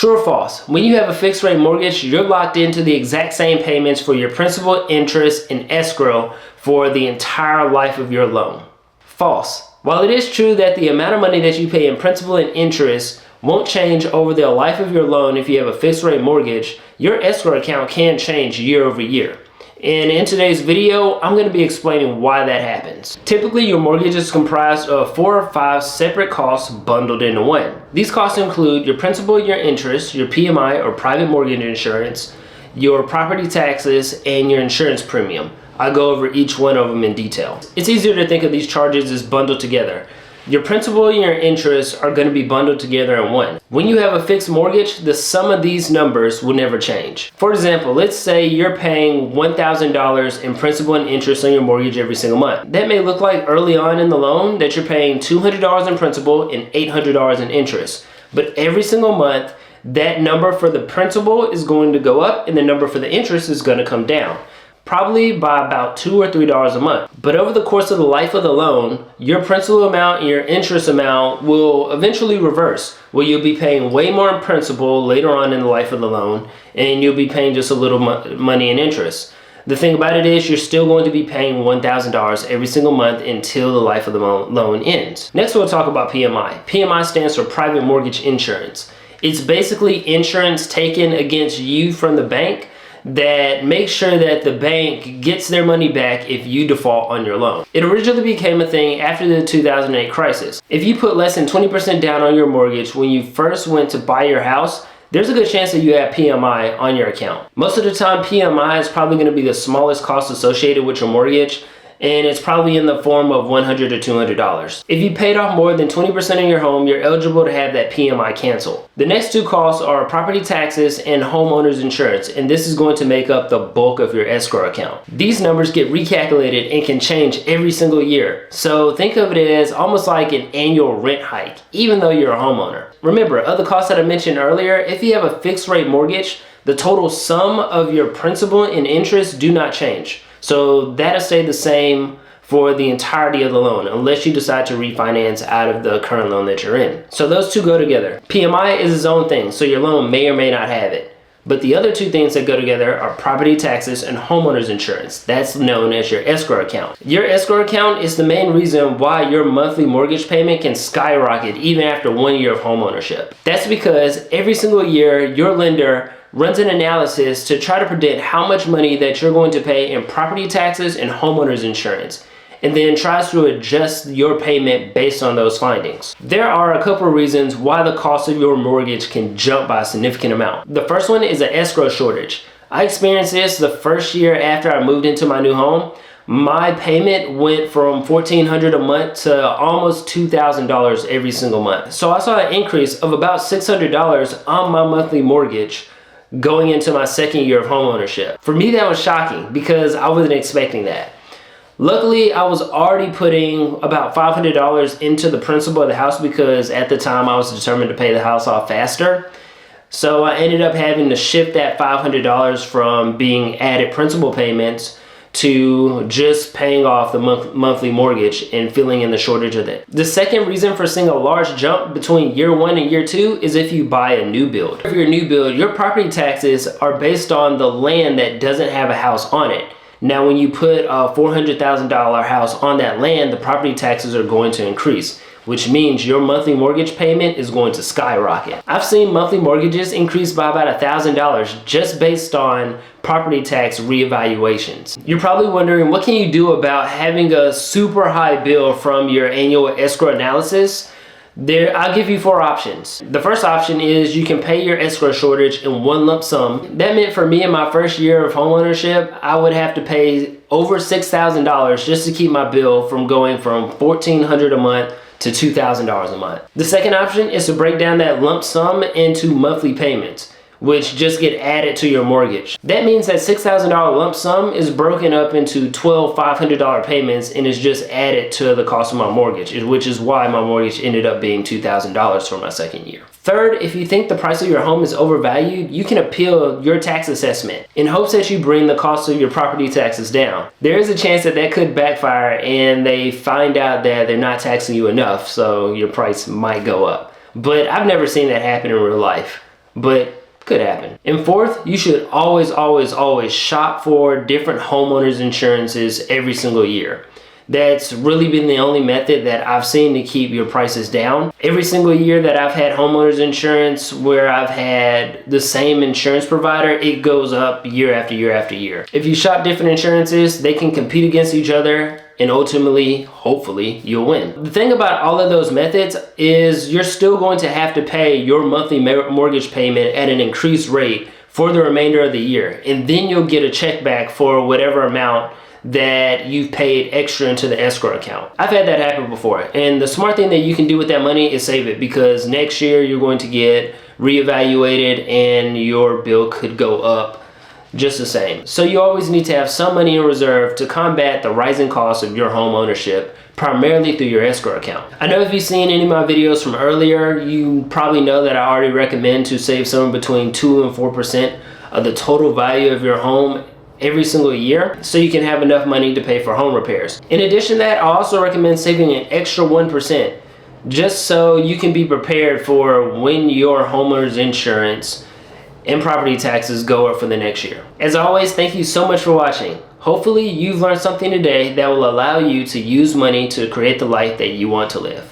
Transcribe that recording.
True or false? When you have a fixed rate mortgage, you're locked into the exact same payments for your principal, interest, and escrow for the entire life of your loan. False. While it is true that the amount of money that you pay in principal and interest won't change over the life of your loan if you have a fixed rate mortgage, your escrow account can change year over year. And in today's video, I'm going to be explaining why that happens. Typically, your mortgage is comprised of 4 or 5 separate costs bundled into one. These costs include your principal, your interest, your PMI or private mortgage insurance, your property taxes, and your insurance premium. I'll go over each one of them in detail. It's easier to think of these charges as bundled together. Your principal and your interest are going to be bundled together in one. When you have a fixed mortgage, the sum of these numbers will never change. For example, let's say you're paying $1,000 in principal and interest on your mortgage every single month. That may look like early on in the loan that you're paying $200 in principal and $800 in interest. But every single month, that number for the principal is going to go up and the number for the interest is going to come down. Probably by about $2 or $3 a month. But over the course of the life of the loan, your principal amount and your interest amount will eventually reverse, where you'll be paying way more in principal later on in the life of the loan, and you'll be paying just a little money in interest. The thing about it is you're still going to be paying $1,000 every single month until the life of the loan ends. Next, we'll talk about PMI. PMI stands for private mortgage insurance. It's basically insurance taken against you from the bank that makes sure that the bank gets their money back if you default on your loan. It originally became a thing after the 2008 crisis. If you put less than 20% down on your mortgage when you first went to buy your house, there's a good chance that you have PMI on your account. Most of the time, PMI is probably going to be the smallest cost associated with your mortgage, and it's probably in the form of $100 or $200. If you paid off more than 20% of your home, you're eligible to have that PMI canceled. The next two costs are property taxes and homeowner's insurance, and this is going to make up the bulk of your escrow account. These numbers get recalculated and can change every single year. So think of it as almost like an annual rent hike, even though you're a homeowner. Remember, other costs that I mentioned earlier, if you have a fixed rate mortgage, the total sum of your principal and interest do not change. So that'll stay the same for the entirety of the loan unless you decide to refinance out of the current loan that you're in. So those two go together. PMI is its own thing, so your loan may or may not have it. But the other two things that go together are property taxes and homeowner's insurance. That's known as your escrow account. Your escrow account is the main reason why your monthly mortgage payment can skyrocket even after 1 year of homeownership. That's because every single year your lender runs an analysis to try to predict how much money that you're going to pay in property taxes and homeowner's insurance, and then tries to adjust your payment based on those findings. There are a couple of reasons why the cost of your mortgage can jump by a significant amount. The first one is an escrow shortage. I experienced this the first year after I moved into my new home. My payment went from $1,400 a month to almost $2,000 every single month. So I saw an increase of about $600 on my monthly mortgage going into my second year of homeownership. For me, that was shocking because I wasn't expecting that. Luckily, I was already putting about $500 into the principal of the house because at the time I was determined to pay the house off faster. So I ended up having to shift that $500 from being added principal payments to just paying off the monthly mortgage and filling in the shortage of it. The second reason for seeing a large jump between year 1 and year 2 is if you buy a new build. If you're a new build, your property taxes are based on the land that doesn't have a house on it. Now, when you put a $400,000 house on that land, the property taxes are going to increase, which means your monthly mortgage payment is going to skyrocket. I've seen monthly mortgages increase by about $1,000 just based on property tax reevaluations. You're probably wondering, what can you do about having a super high bill from your annual escrow analysis? I'll give you 4 options. The first option is you can pay your escrow shortage in one lump sum. That meant for me in my first year of homeownership, I would have to pay over $6,000 just to keep my bill from going from $1,400 a month to $2,000 a month. The second option is to break down that lump sum into monthly payments, which just get added to your mortgage. That means that $6,000 lump sum is broken up into 12 $500 payments and is just added to the cost of my mortgage, which is why my mortgage ended up being $2,000 for my second year. Third, if you think the price of your home is overvalued, you can appeal your tax assessment in hopes that you bring the cost of your property taxes down. There is a chance that that could backfire and they find out that they're not taxing you enough, so your price might go up. But I've never seen that happen in real life. but could happen. And fourth, you should always shop for different homeowners insurances every single year. That's really been the only method that I've seen to keep your prices down. Every single year that I've had homeowners insurance where I've had the same insurance provider, it goes up year after year after year. If you shop different insurances, they can compete against each other, and ultimately, hopefully, you'll win. The thing about all of those methods is you're still going to have to pay your monthly mortgage payment at an increased rate for the remainder of the year, and then you'll get a check back for whatever amount that you've paid extra into the escrow account. I've had that happen before, and the smart thing that you can do with that money is save it, because next year you're going to get reevaluated and your bill could go up just the same. So you always need to have some money in reserve to combat the rising cost of your home ownership, primarily through your escrow account. I know if you've seen any of my videos from earlier, you probably know that I already recommend to save somewhere between 2 and 4% of the total value of your home every single year, so you can have enough money to pay for home repairs. In addition to that, I also recommend saving an extra 1%, just so you can be prepared for when your homeowner's insurance and property taxes go up for the next year. As always, thank you so much for watching. Hopefully you've learned something today that will allow you to use money to create the life that you want to live.